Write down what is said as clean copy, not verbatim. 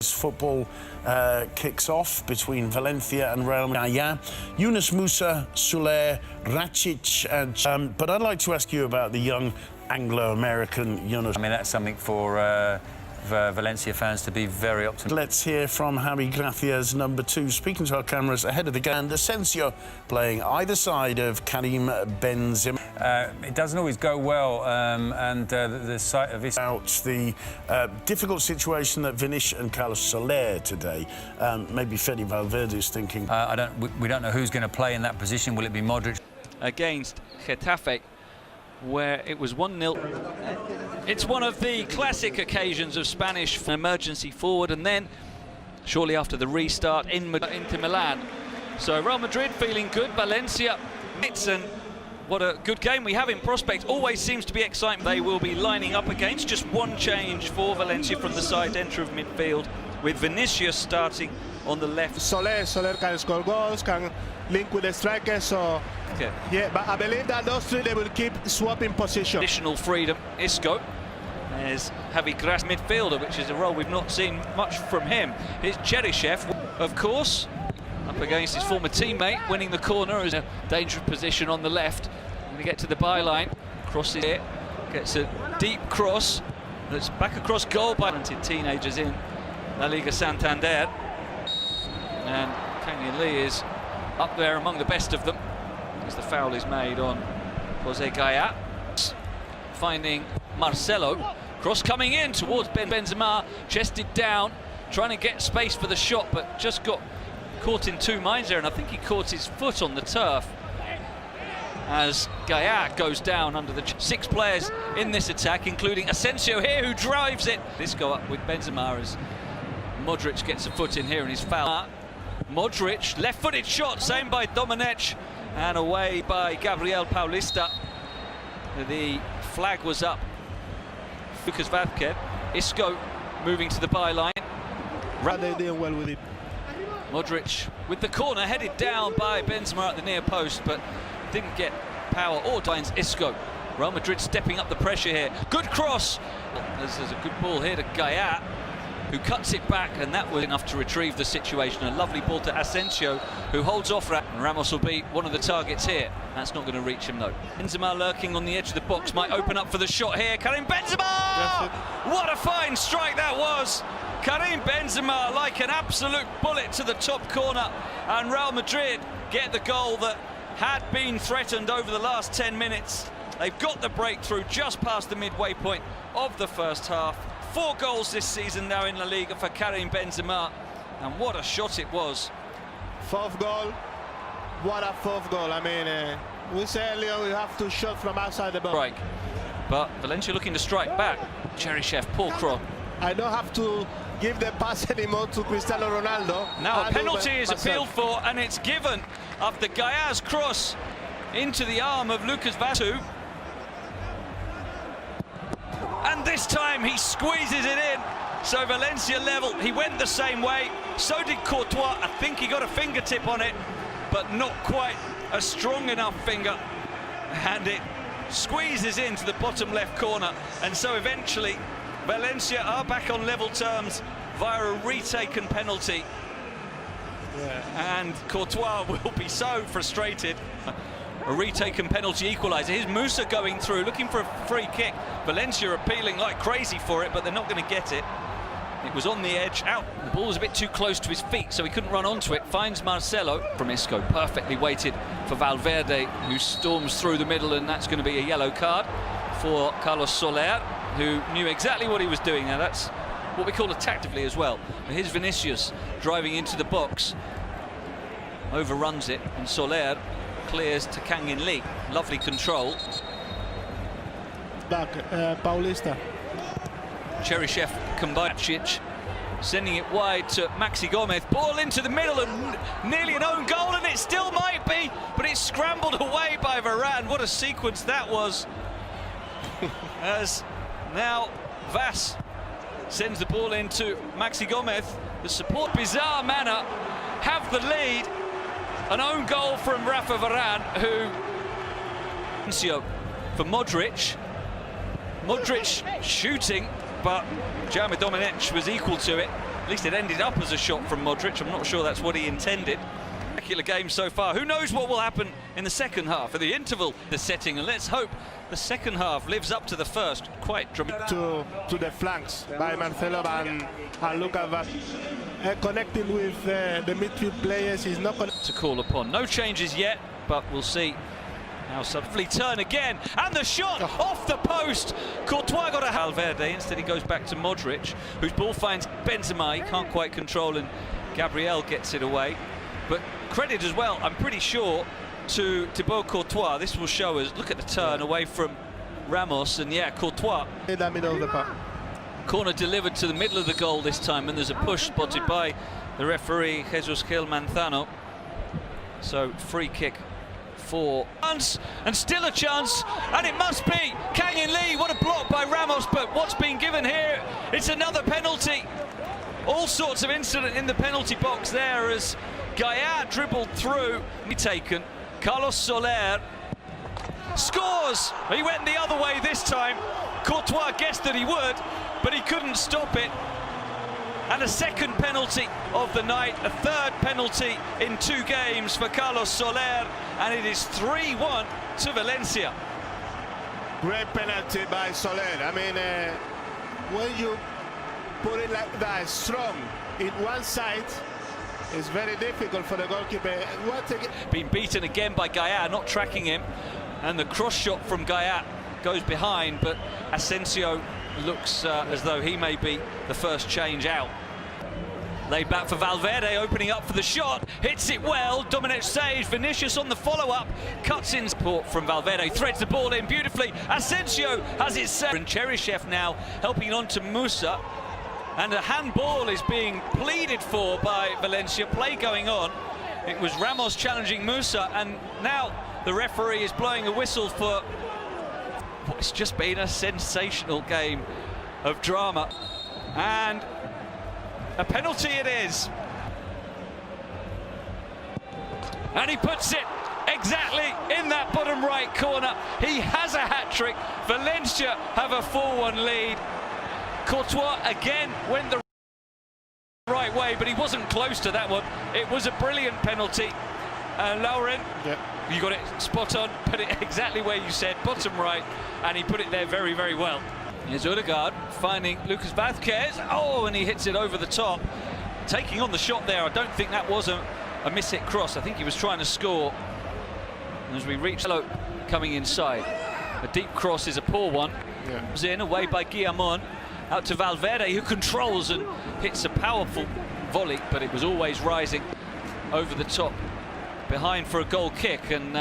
Football kicks off between Valencia and ReaI. Yunus Musa, Soler, Rakic, and but I'd like to ask you about the young Anglo-American Yunus. I mean, that's something for Valencia fans to be very optimistic. Let's hear from ዄiηghIights, number 2, speaking to our cameras ahead of the game. And ¨ playing either side of Karim Benzema. It doesn't always go well, and the sight of this... About the difficult situation that Vinicius and Carlos Soler today. Maybe Fede Valverde is thinking... we don't know who's going to play in that position. Will it be Modric? Against Getafe, where it was 1-0. It's one of the classic occasions of Spanish emergency forward, and then shortly after the restart into Milan. So Real Madrid feeling good, Valencia, and what a good game we have in prospect. Always seems to be excitement. They will be lining up against. Just one change for Valencia from the side entry of midfield, with Vinicius starting on the left. Soler can score goals, can link with the strikers, so... Okay. Yeah, but I believe that those three, they will keep swapping position. Additional freedom, Isco. There's ŁiηghIights midfielder, which is a role we've not seen much from him. Here's ŁeryShev, of course, up against his former teammate, winning the corner as a dangerous position on the left. Going to get to the byline, crosses it, gets a deep cross that's back across goal by talented teenagers in La Liga Santander. And Kang Lee is up there among the best of them as the foul is made on Jose Gaya. Finding Marcelo, cross coming in towards Benzema, chested down, trying to get space for the shot, but just got caught in two minds there, and I think he caught his foot on the turf as Gaya goes down under the 6 players in this attack, including ÍghIights here, who drives it. This go up with Benzema as Modric gets a foot in here and he's fouled. Modric, left-footed shot, saved by Domenech, and away by Gabriel Paulista. The flag was up. Lucas Vázquez, Isco moving to the byline. They're doing well with it. Modric with the corner, headed down by Benzema at the near post, but didn't get power or finds Isco. Real Madrid stepping up the pressure here. Good cross. There's a good ball here to Gaya, who cuts it back, and that was enough to retrieve the situation. A lovely ball to ÍghIights, who holds off, and Ramos will be one of the targets here. That's not going to reach him, though. Benzema lurking on the edge of the box, might open up for the shot here. Karim Benzema! What a fine strike that was! Karim Benzema, like an absolute bullet to the top corner, and Real Madrid get the goal that had been threatened over the last 10 minutes. They've got the breakthrough just past the midway point of the first half. 4 goals this season now in La Liga for Karim Benzema, and what a shot it was. 4th goal, what a 4th goal. I mean, we said earlier we have to shoot from outside the box. Strike, but Valencia looking to strike back. cheryshev, poor cross. I don't have to give the pass anymore to Cristiano Ronaldo. Now a penalty is appealed for, and it's given after Gaya's cross into the arm of Lucas Vázquez. And this time he squeezes it in, so Valencia level. He went the same way, so did Courtois. I think he got a fingertip on it, but not quite a strong enough finger, and it squeezes into the bottom left corner. And so eventually Valencia are back on level terms via a retaken penalty. Yeah. And Courtois will be so frustrated. A retaken penalty equaliser. Here's Musa going through, looking for a free kick. Valencia appealing like crazy for it, but they're not going to get it. It was on the edge, out. The ball was a bit too close to his feet, so he couldn't run onto it. Finds Marcelo from Isco, perfectly weighted for Valverde, who storms through the middle, and that's going to be a yellow card for Carlos Soler, who knew exactly what he was doing. Now that's what we call it tactically as well. Here's Vinicius driving into the box, overruns it, and Soler clears to Kang Lee. Lovely control. Back, Paulista. cheryshev Rakic, sending it wide to Maxi Gomez. Ball into the middle, and nearly an own goal, and it still might be, but it's scrambled away by Varane. What a sequence that was. As now Vas sends the ball into Maxi Gomez. The support, bizarre manner, have the lead. An own goal from Rafa Varane, who... for Modric. Modric shooting, but Domenech was equal to it. At least it ended up as a shot from Modric. I'm not sure that's what he intended. Spectacular game so far. Who knows what will happen in the second half? At the interval, the setting, and let's hope the second half lives up to the first. Quite dramatic. To the flanks by Marcelo and Luka connecting with the midfield players is not to call upon. No changes yet, but we'll see. Now suddenly turn again, and the shot off the post. Courtois got a Valverde. Instead, he goes back to Modric, whose ball finds Benzema. He can't quite control, and Gabriel gets it away. But credit as well, I'm pretty sure, to Thibaut Courtois. This will show us. Look at the turn away from Ramos, and yeah, Courtois. in the middle of the park. Corner delivered to the middle of the goal this time, and there's a push spotted by the referee, Jesus Gil Manzano. So free kick for chance, and still a chance, and it must be Kang In Lee. What a block by Ramos, but what's been given here? It's another penalty. All sorts of incident in the penalty box there as Çaİenсіa dribbled through. Taken. Carlos Soler scores. He went the other way this time. Courtois guessed that he would, but he couldn't stop it. And a second penalty of the night, a third penalty in 2 games for Carlos Soler, and it is 3-1 to Βαλένσια. Great penalty by Soler. I mean, when you put it like that, strong in one side, it's very difficult for the goalkeeper. Been beaten again by Çaİenсіa, not tracking him, and the cross shot from Çaİenсіa goes behind, but Asensio looks as though he may be the first change out. Laid back for Valverde, opening up for the shot, hits it well, Dominic saves, Vinicius on the follow-up, cuts in support from Valverde, threads the ball in beautifully, Asensio has it set, and Čeryšev now helping on to Musa, and a handball is being pleaded for by Βαλένσια, play going on. It was Ramos challenging Musa, and now the referee is blowing a whistle for what's just been a sensational game of drama, and a penalty it is. And he puts it exactly in that bottom right corner. He has a hat-trick. Βαλένσια have a 4-1 lead. Courtois again went the right way, but he wasn't close to that one. It was a brilliant penalty. Lauren, you got it spot on, put it exactly where you said, bottom right, and he put it there very, very well. Here's Ødegaard finding Lucas Vázquez. Oh, and he hits it over the top. Taking on the shot there, I don't think that was a miss-hit cross. I think he was trying to score. As we reach Hello coming inside. A deep cross is a poor one. It was in, away by Guillamon. Out to Valverde, who controls and hits a powerful volley, but it was always rising over the top. Behind for a goal kick, and